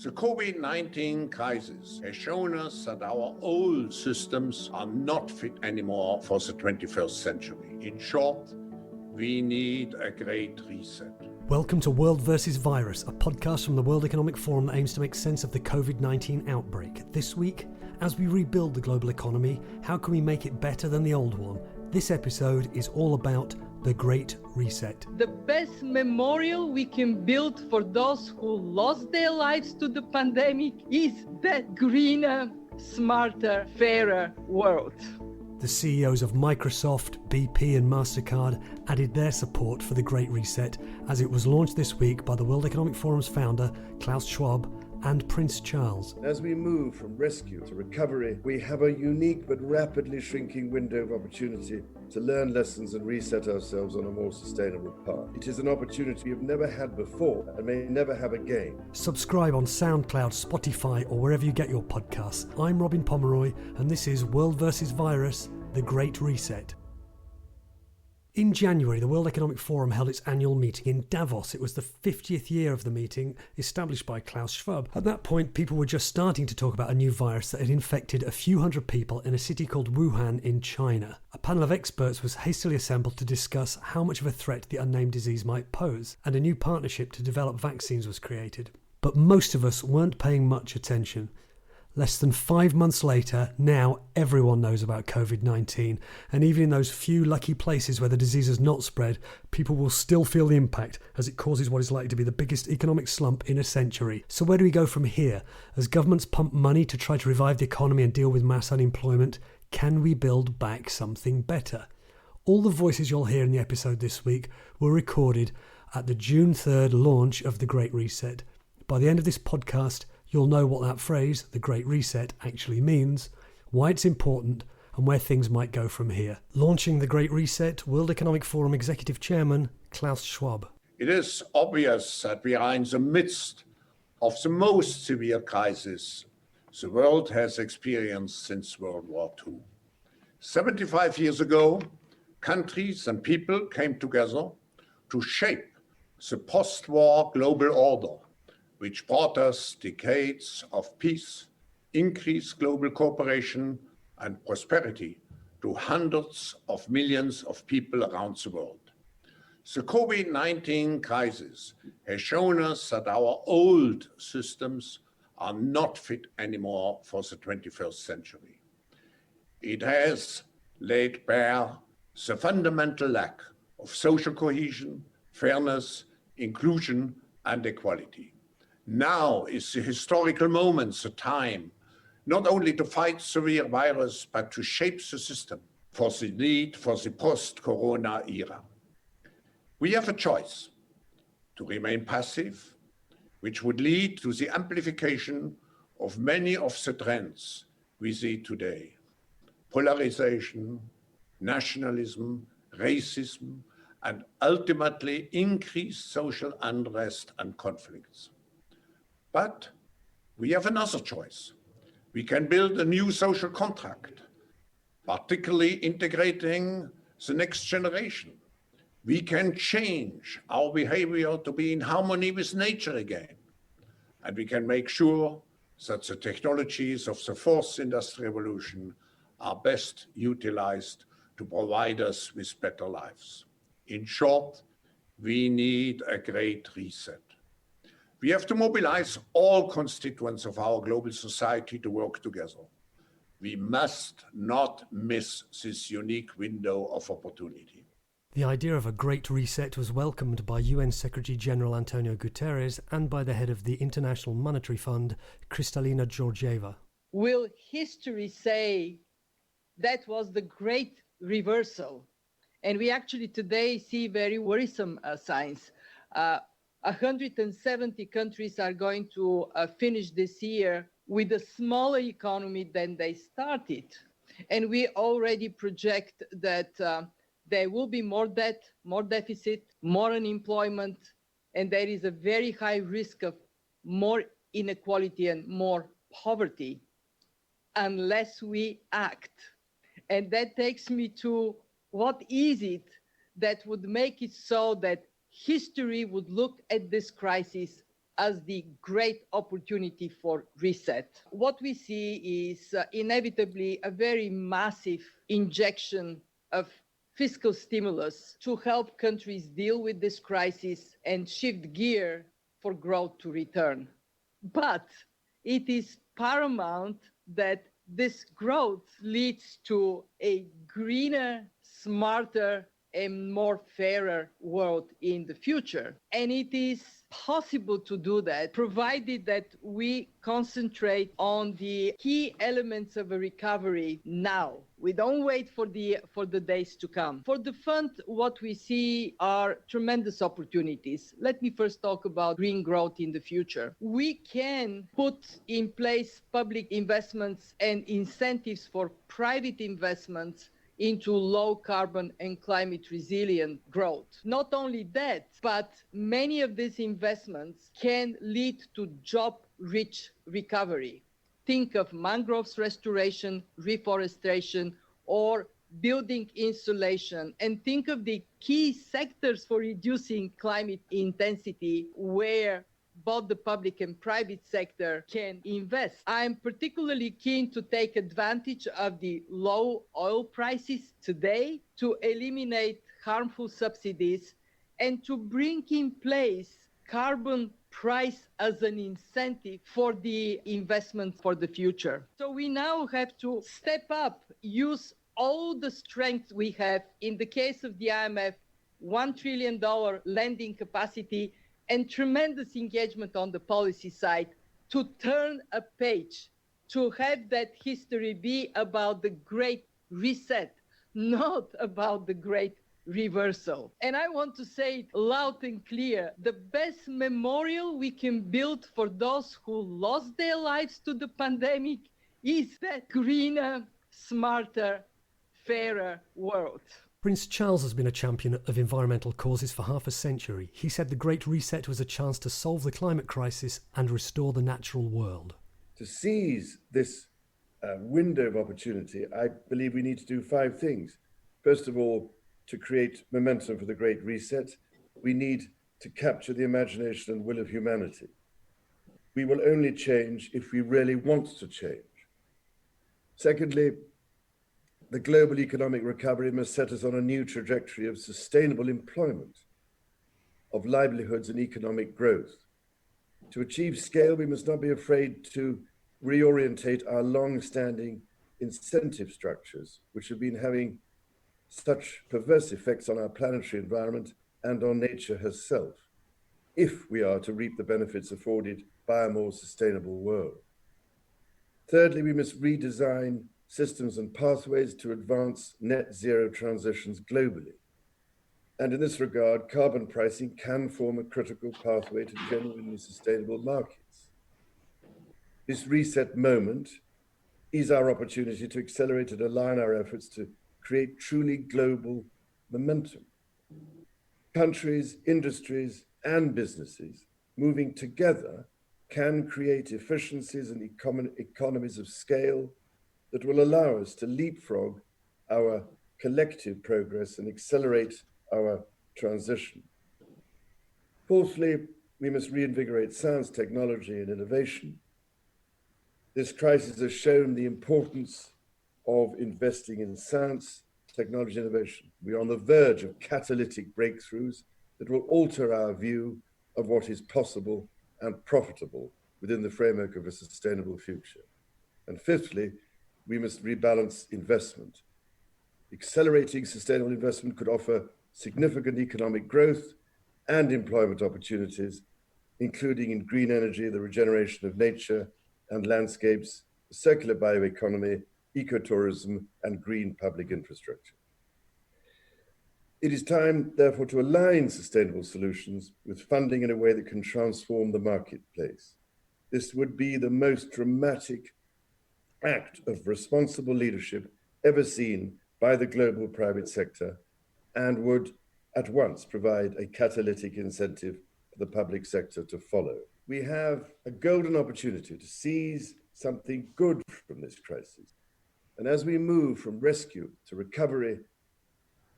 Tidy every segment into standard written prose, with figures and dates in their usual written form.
The COVID-19 crisis has shown us that our old systems are not fit anymore for the 21st century. In short, we need a great reset. Welcome to World vs. Virus, a podcast from the World Economic Forum that aims to make sense of the COVID-19 outbreak. This week, as we rebuild the global economy, how can we make it better than the old one? This episode is all about the Great Reset. The best memorial we can build for those who lost their lives to the pandemic is that greener, smarter, fairer world. The CEOs of Microsoft, BP and MasterCard added their support for the Great Reset as it was launched this week by the World Economic Forum's founder, Klaus Schwab, and Prince Charles. As we move from rescue to recovery, we have a unique but rapidly shrinking window of opportunity to learn lessons and reset ourselves on a more sustainable path. It is an opportunity we've never had before and may never have again. Subscribe on SoundCloud, Spotify, or wherever you get your podcasts. I'm Robin Pomeroy, and this is World vs. Virus, the Great Reset. In January, the World Economic Forum held its annual meeting in Davos. It was the 50th year of the meeting, established by Klaus Schwab. At that point, people were just starting to talk about a new virus that had infected a few hundred people in a city called Wuhan in China. A panel of experts was hastily assembled to discuss how much of a threat the unnamed disease might pose, and a new partnership to develop vaccines was created. But most of us weren't paying much attention. Less than 5 months later, now everyone knows about COVID-19, and even in those few lucky places where the disease has not spread, people will still feel the impact as it causes what is likely to be the biggest economic slump in a century. So where do we go from here? As governments pump money to try to revive the economy and deal with mass unemployment, can we build back something better? All the voices you'll hear in the episode this week were recorded at the June 3rd launch of the Great Reset. By the end of this podcast, you'll know what that phrase, the Great Reset, actually means, why it's important, and where things might go from here. Launching the Great Reset, World Economic Forum Executive Chairman Klaus Schwab. It is obvious that we are in the midst of the most severe crisis the world has experienced since World War II. 75 years ago, countries and people came together to shape the post-war global order, which brought us decades of peace, increased global cooperation, and prosperity to hundreds of millions of people around the world. The COVID-19 crisis has shown us that our old systems are not fit anymore for the 21st century. It has laid bare the fundamental lack of social cohesion, fairness, inclusion, and equality. Now is the historical moment, the time, not only to fight severe virus, but to shape the system for the need for the post-corona era. We have a choice to remain passive, which would lead to the amplification of many of the trends we see today. Polarization, nationalism, racism, and ultimately increased social unrest and conflicts. But we have another choice. We can build a new social contract, particularly integrating the next generation. We can change our behavior to be in harmony with nature again. And we can make sure that the technologies of the fourth industrial revolution are best utilized to provide us with better lives. In short, we need a great reset. We have to mobilize all constituents of our global society to work together. We must not miss this unique window of opportunity. The idea of a Great Reset was welcomed by UN Secretary General Antonio Guterres and by the head of the International Monetary Fund, Kristalina Georgieva. Will history say that was the great reversal? And we actually today see very worrisome signs. 170 countries are going to finish this year with a smaller economy than they started. And we already project that there will be more debt, more deficit, more unemployment, and there is a very high risk of more inequality and more poverty unless we act. And that takes me to what is it that would make it so that history would look at this crisis as the great opportunity for reset. What we see is inevitably a very massive injection of fiscal stimulus to help countries deal with this crisis and shift gear for growth to return. But it is paramount that this growth leads to a greener, smarter, and more fairer world in the future. And it is possible to do that, provided that we concentrate on the key elements of a recovery now. We don't wait for the days to come. For the fund, what we see are tremendous opportunities. Let me first talk about green growth in the future. We can put in place public investments and incentives for private investments into low carbon and climate resilient growth. Not only that, but many of these investments can lead to job-rich recovery. Think of mangroves restoration, reforestation, or building insulation, and think of the key sectors for reducing climate intensity where both the public and private sector can invest. I'm particularly keen to take advantage of the low oil prices today to eliminate harmful subsidies and to bring in place carbon price as an incentive for the investment for the future. So we now have to step up, use all the strength we have. In the case of the IMF, $1 trillion lending capacity and tremendous engagement on the policy side to turn a page, to have that history be about the great reset, not about the great reversal. And I want to say it loud and clear, the best memorial we can build for those who lost their lives to the pandemic is that greener, smarter, fairer world. Prince Charles has been a champion of environmental causes for half a century. He said the Great Reset was a chance to solve the climate crisis and restore the natural world. To seize this window of opportunity, I believe we need to do 5 things. First of all, to create momentum for the Great Reset, we need to capture the imagination and will of humanity. We will only change if we really want to change. Secondly, the global economic recovery must set us on a new trajectory of sustainable employment, of livelihoods and economic growth. To achieve scale, we must not be afraid to reorientate our long-standing incentive structures, which have been having such perverse effects on our planetary environment and on nature herself, if we are to reap the benefits afforded by a more sustainable world. Thirdly, we must redesign systems and pathways to advance net zero transitions globally. And in this regard, carbon pricing can form a critical pathway to genuinely sustainable markets. This reset moment is our opportunity to accelerate and align our efforts to create truly global momentum. Countries, industries, and businesses moving together can create efficiencies and economies of scale that will allow us to leapfrog our collective progress and accelerate our transition. Fourthly, we must reinvigorate science, technology, and innovation. This crisis has shown the importance of investing in science, technology, and innovation. We are on the verge of catalytic breakthroughs that will alter our view of what is possible and profitable within the framework of a sustainable future. And fifthly, we must rebalance investment. Accelerating sustainable investment could offer significant economic growth and employment opportunities, including in green energy, the regeneration of nature and landscapes, the circular bioeconomy, ecotourism, and green public infrastructure. It is time, therefore, to align sustainable solutions with funding in a way that can transform the marketplace. This would be the most dramatic act of responsible leadership ever seen by the global private sector and would at once provide a catalytic incentive for the public sector to follow. We have a golden opportunity to seize something good from this crisis. And as we move from rescue to recovery,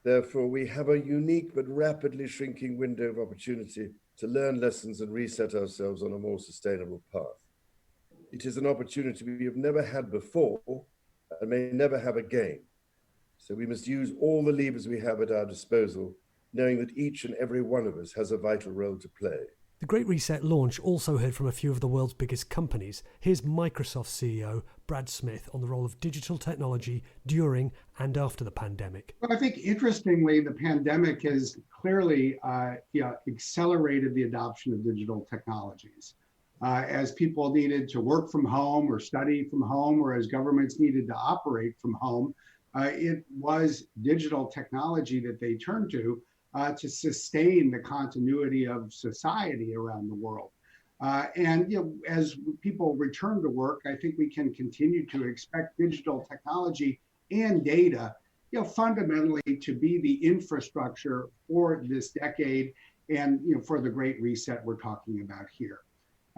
therefore, we have a unique but rapidly shrinking window of opportunity to learn lessons and reset ourselves on a more sustainable path. It is an opportunity we have never had before and may never have again. So we must use all the levers we have at our disposal, knowing that each and every one of us has a vital role to play. The Great Reset launch also heard from a few of the world's biggest companies. Here's Microsoft CEO Brad Smith on the role of digital technology during and after the pandemic. Well, I think interestingly, the pandemic has clearly accelerated the adoption of digital technologies. As people needed to work from home or study from home, or as governments needed to operate from home, it was digital technology that they turned to sustain the continuity of society around the world. And as people return to work, I think we can continue to expect digital technology and data, fundamentally to be the infrastructure for this decade and for the Great Reset we're talking about here.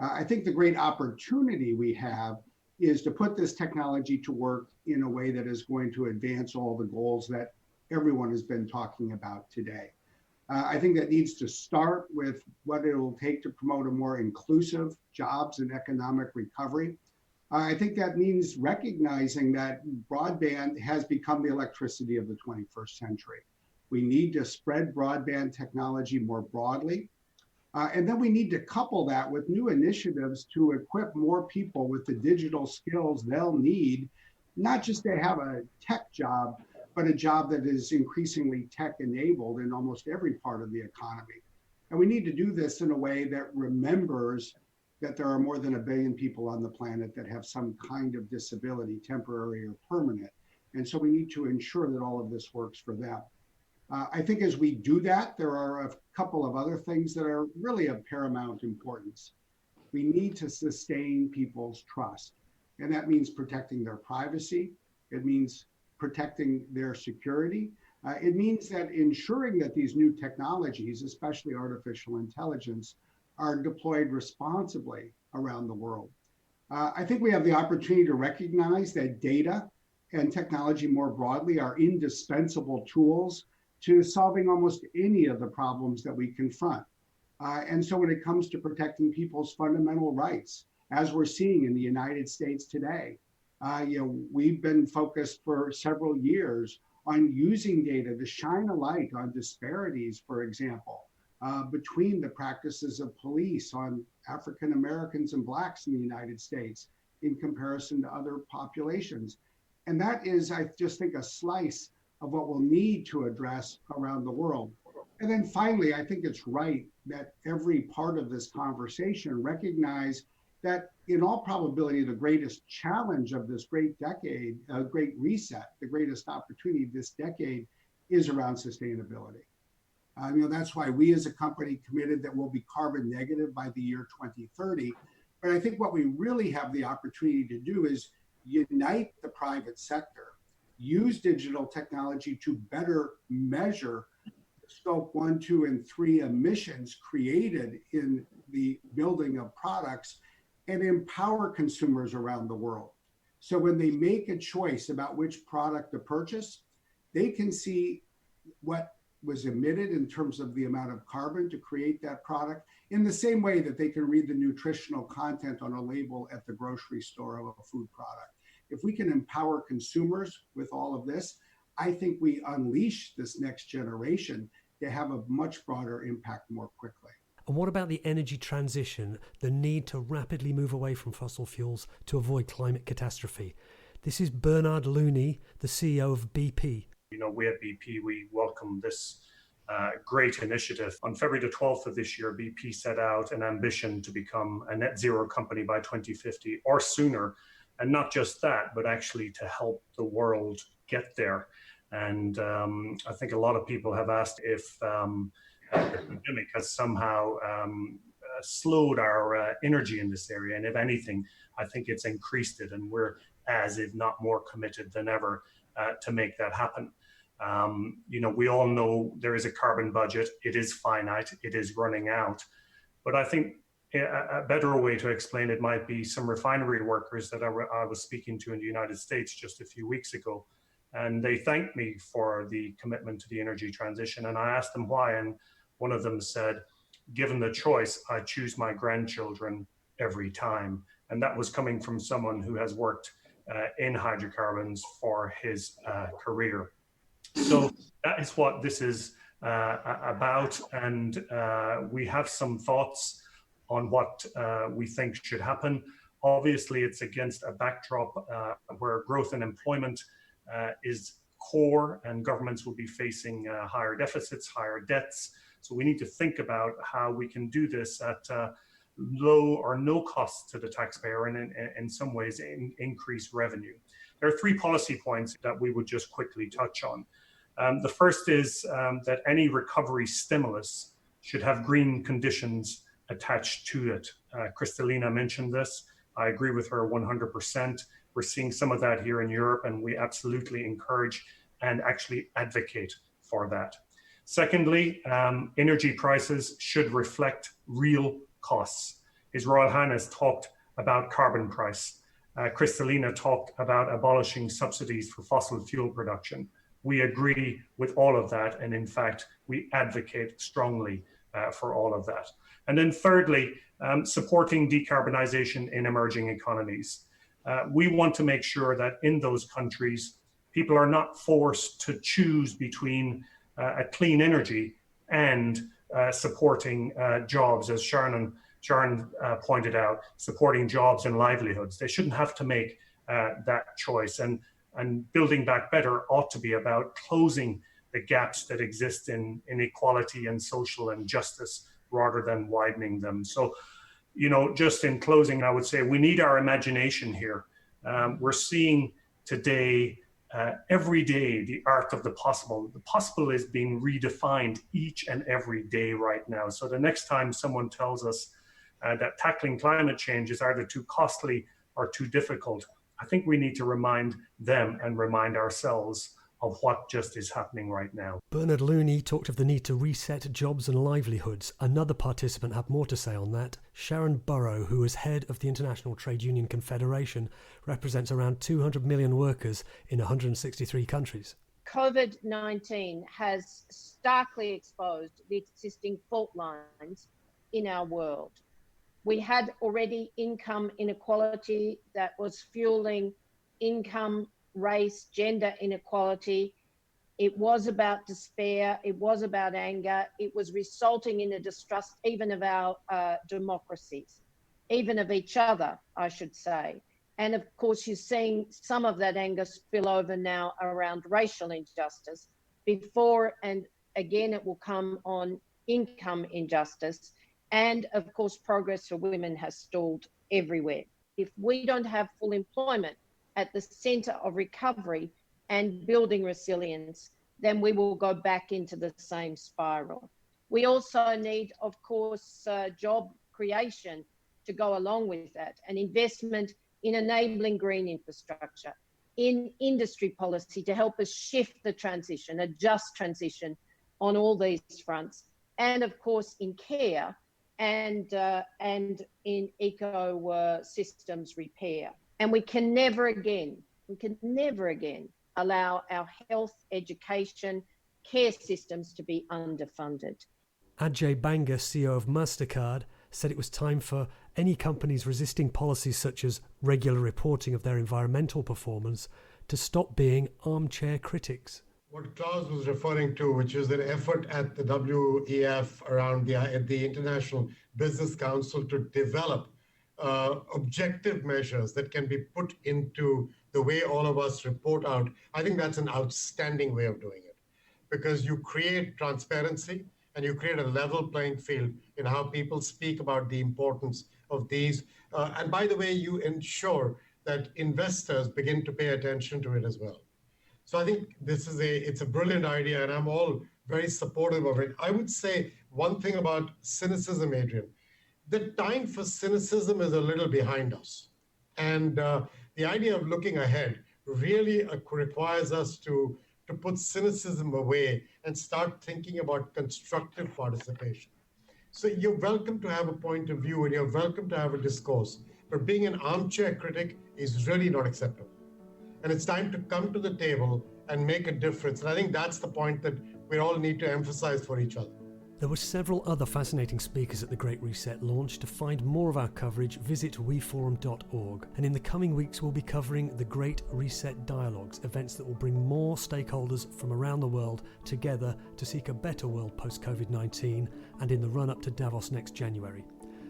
I think the great opportunity we have is to put this technology to work in a way that is going to advance all the goals that everyone has been talking about today. I think that needs to start with what it will take to promote a more inclusive jobs and economic recovery. I think that means recognizing that broadband has become the electricity of the 21st century. We need to spread broadband technology more broadly. And then we need to couple that with new initiatives to equip more people with the digital skills they'll need, not just to have a tech job, but a job that is increasingly tech-enabled in almost every part of the economy. And we need to do this in a way that remembers that there are more than 1 billion people on the planet that have some kind of disability, temporary or permanent. And so we need to ensure that all of this works for them. I think as we do that, there are a couple of other things that are really of paramount importance. We need to sustain people's trust, and that means protecting their privacy. It means protecting their security. It means that ensuring that these new technologies, especially artificial intelligence, are deployed responsibly around the world. I think we have the opportunity to recognize that data and technology more broadly are indispensable tools to solving almost any of the problems that we confront. And so when it comes to protecting people's fundamental rights, as we're seeing in the United States today, we've been focused for several years on using data to shine a light on disparities, for example, between the practices of police on African Americans and Blacks in the United States in comparison to other populations. And that is, I just think, a slice of what we'll need to address around the world. And then finally, I think it's right that every part of this conversation recognize that in all probability, the greatest challenge of this great decade, Great Reset, the greatest opportunity of this decade is around sustainability. That's why we as a company committed that we'll be carbon negative by the year 2030. But I think what we really have the opportunity to do is unite the private sector, use digital technology to better measure scope 1, 2, and 3 emissions created in the building of products and empower consumers around the world. So when they make a choice about which product to purchase, they can see what was emitted in terms of the amount of carbon to create that product in the same way that they can read the nutritional content on a label at the grocery store of a food product. If we can empower consumers with all of this, I think we unleash this next generation to have a much broader impact more quickly. And what about the energy transition, the need to rapidly move away from fossil fuels to avoid climate catastrophe? This is Bernard Looney, the CEO of BP. We at BP, we welcome this great initiative. On February the 12th of this year, BP set out an ambition to become a net zero company by 2050 or sooner. And not just that, but actually to help the world get there. And I think a lot of people have asked if the pandemic has somehow slowed our energy in this area. And if anything, I think it's increased it. And we're as if not more committed than ever to make that happen. We all know there is a carbon budget. It is finite. It is running out. But I think a better way to explain it might be some refinery workers that I was speaking to in the United States just a few weeks ago. And they thanked me for the commitment to the energy transition. And I asked them why. And one of them said, given the choice, I choose my grandchildren every time. And that was coming from someone who has worked in hydrocarbons for his career. So that is what this is about. And we have some thoughts on what we think should happen. Obviously, it's against a backdrop where growth and employment is core, and governments will be facing higher deficits, higher debts. So we need to think about how we can do this at low or no cost to the taxpayer, and in some ways increase revenue. There are 3 policy points that we would just quickly touch on. The first is that any recovery stimulus should have green conditions attached to it. Kristalina mentioned this. I agree with her 100%. We're seeing some of that here in Europe, and we absolutely encourage and actually advocate for that. Secondly, energy prices should reflect real costs. His Royal Highness talked about carbon price. Kristalina talked about abolishing subsidies for fossil fuel production. We agree with all of that, and in fact, we advocate strongly for all of that. And then thirdly, supporting decarbonization in emerging economies. We want to make sure that in those countries, people are not forced to choose between a clean energy and supporting jobs, as Sharon pointed out, supporting jobs and livelihoods. They shouldn't have to make that choice. And Building Back Better ought to be about closing the gaps that exist in inequality and social injustice rather than widening them. So, just in closing, I would say we need our imagination here. We're seeing today, every day, the art of the possible. The possible is being redefined each and every day right now. So the next time someone tells us that tackling climate change is either too costly or too difficult, I think we need to remind them and remind ourselves of what just is happening right now. Bernard Looney talked of the need to reset jobs and livelihoods. Another participant had more to say on that. Sharon Burrow, who is head of the International Trade Union Confederation, represents around 200 million workers in 163 countries. COVID-19 has starkly exposed the existing fault lines in our world. We had already income inequality that was fueling income, race, gender inequality. It was about despair. It was about anger. It was resulting in a distrust even of our democracies, even of each other, I should say. And of course, you're seeing some of that anger spill over now around racial injustice. Before and again, it will come on income injustice. And of course, progress for women has stalled everywhere. If we don't have full employment at the center of recovery and building resilience, then we will go back into the same spiral. We also need, of course, job creation to go along with that, and investment in enabling green infrastructure, in industry policy to help us shift the transition, a just transition on all these fronts, and of course in care and in ecosystems repair. And we can never again allow our health, education, care systems to be underfunded. Ajay Banga, CEO of MasterCard, said it was time for any companies resisting policies such as regular reporting of their environmental performance to stop being armchair critics. What Klaus was referring to, which is an effort at the WEF around the International Business Council to develop objective measures that can be put into the way all of us report out. I think that's an outstanding way of doing it, because you create transparency and you create a level playing field in how people speak about the importance of these. And by the way, you ensure that investors begin to pay attention to it as well. So I think it's a brilliant idea, and I'm all very supportive of it. I would say one thing about cynicism, Adrian. The time for cynicism is a little behind us. And the idea of looking ahead really requires us to put cynicism away and start thinking about constructive participation. So you're welcome to have a point of view and you're welcome to have a discourse, but being an armchair critic is really not acceptable. And it's time to come to the table and make a difference. And I think that's the point that we all need to emphasize for each other. There were several other fascinating speakers at the Great Reset launch. To find more of our coverage, visit weforum.org. And in the coming weeks, we'll be covering the Great Reset Dialogues, events that will bring more stakeholders from around the world together to seek a better world post-COVID-19 and in the run-up to Davos next January.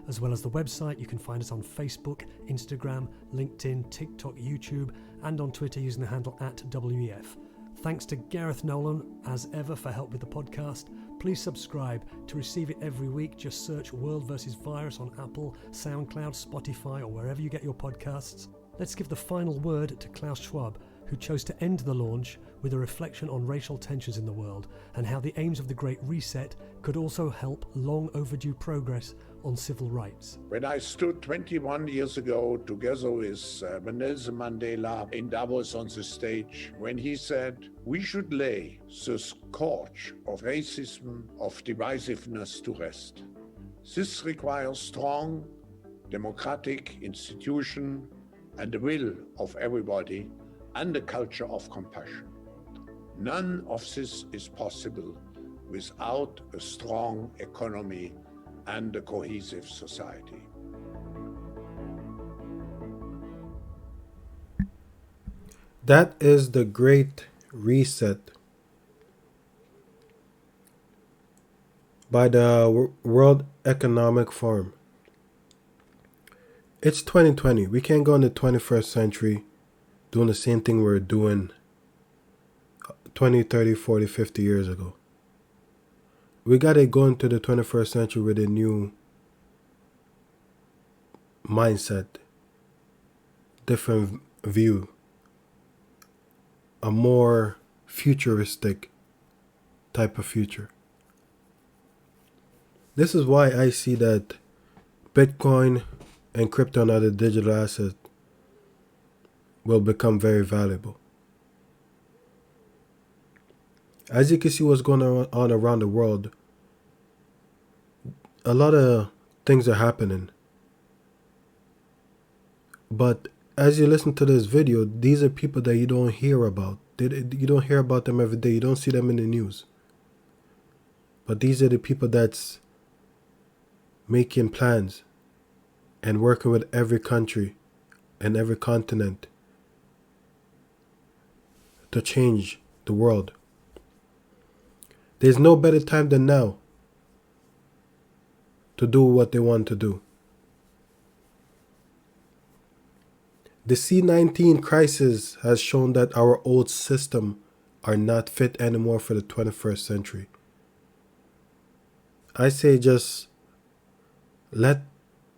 As well as the website, you can find us on Facebook, Instagram, LinkedIn, TikTok, YouTube, and on Twitter using the handle @WEF. Thanks to Gareth Nolan, as ever, for help with the podcast. Please subscribe. To receive it every week, just search World vs. Virus on Apple, SoundCloud, Spotify, or wherever you get your podcasts. Let's give the final word to Klaus Schwab, who chose to end the launch with a reflection on racial tensions in the world and how the aims of the Great Reset could also help long overdue progress on civil rights. When I stood 21 years ago together with Nelson Mandela in Davos on the stage, when he said, we should lay the scourge of racism, of divisiveness to rest. This requires strong democratic institution and the will of everybody and a culture of compassion. None of this is possible without a strong economy and a cohesive society. That is the Great Reset by the World Economic Forum. It's 2020. We can't go in the 21st century doing the same thing we were doing 20, 30, 40, 50 years ago. We got to go into the 21st century with a new mindset, different view, a more futuristic type of future. This is why I see that Bitcoin and crypto and other digital assets will become very valuable. As you can see what's going on around the world, a lot of things are happening. But as you listen to this video, these are people that you don't hear about. You don't hear about them every day. You don't see them in the news. But these are the people that's making plans and working with every country and every continent to change the world. There's no better time than now to do what they want to do. The C-19 crisis has shown that our old systems are not fit anymore for the 21st century. I say just let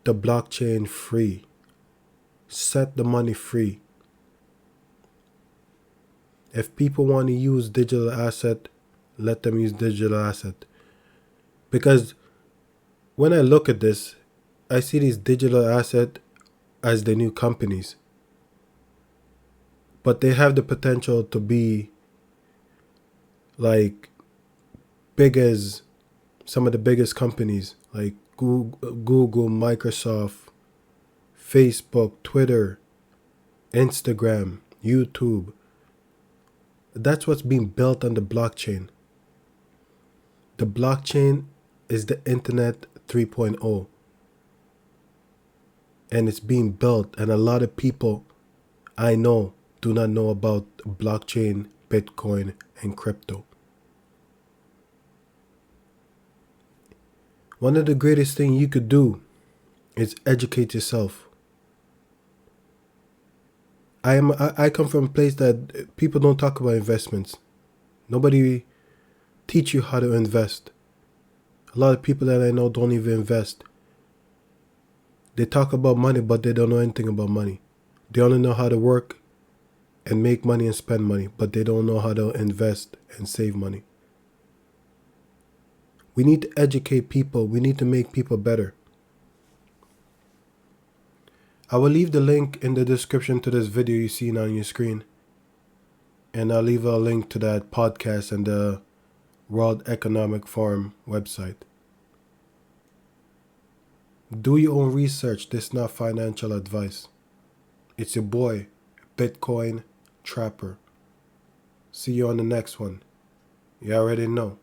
the blockchain free. Set the money free. If people want to use digital asset, let them use digital asset. Because when I look at this, I see these digital assets as the new companies. But they have the potential to be like big as some of the biggest companies like Google, Microsoft, Facebook, Twitter, Instagram, YouTube. That's what's being built on the blockchain. The blockchain is the Internet 3.0. And it's being built, and a lot of people I know do not know about blockchain, Bitcoin, and crypto. One of the greatest things you could do is educate yourself. I come from a place that people don't talk about investments. Nobody teach you how to invest. A lot of people that I know don't even invest. They talk about money, but they don't know anything about money. They only know how to work and make money and spend money, but they don't know how to invest and save money. We need to educate people. We need to make people better. I will leave the link in the description to this video you see on your screen. And I'll leave a link to that podcast and the World Economic Forum website. Do your own research. This is not financial advice. It's your boy, Bitcoin Trapper. See you on the next one. You already know.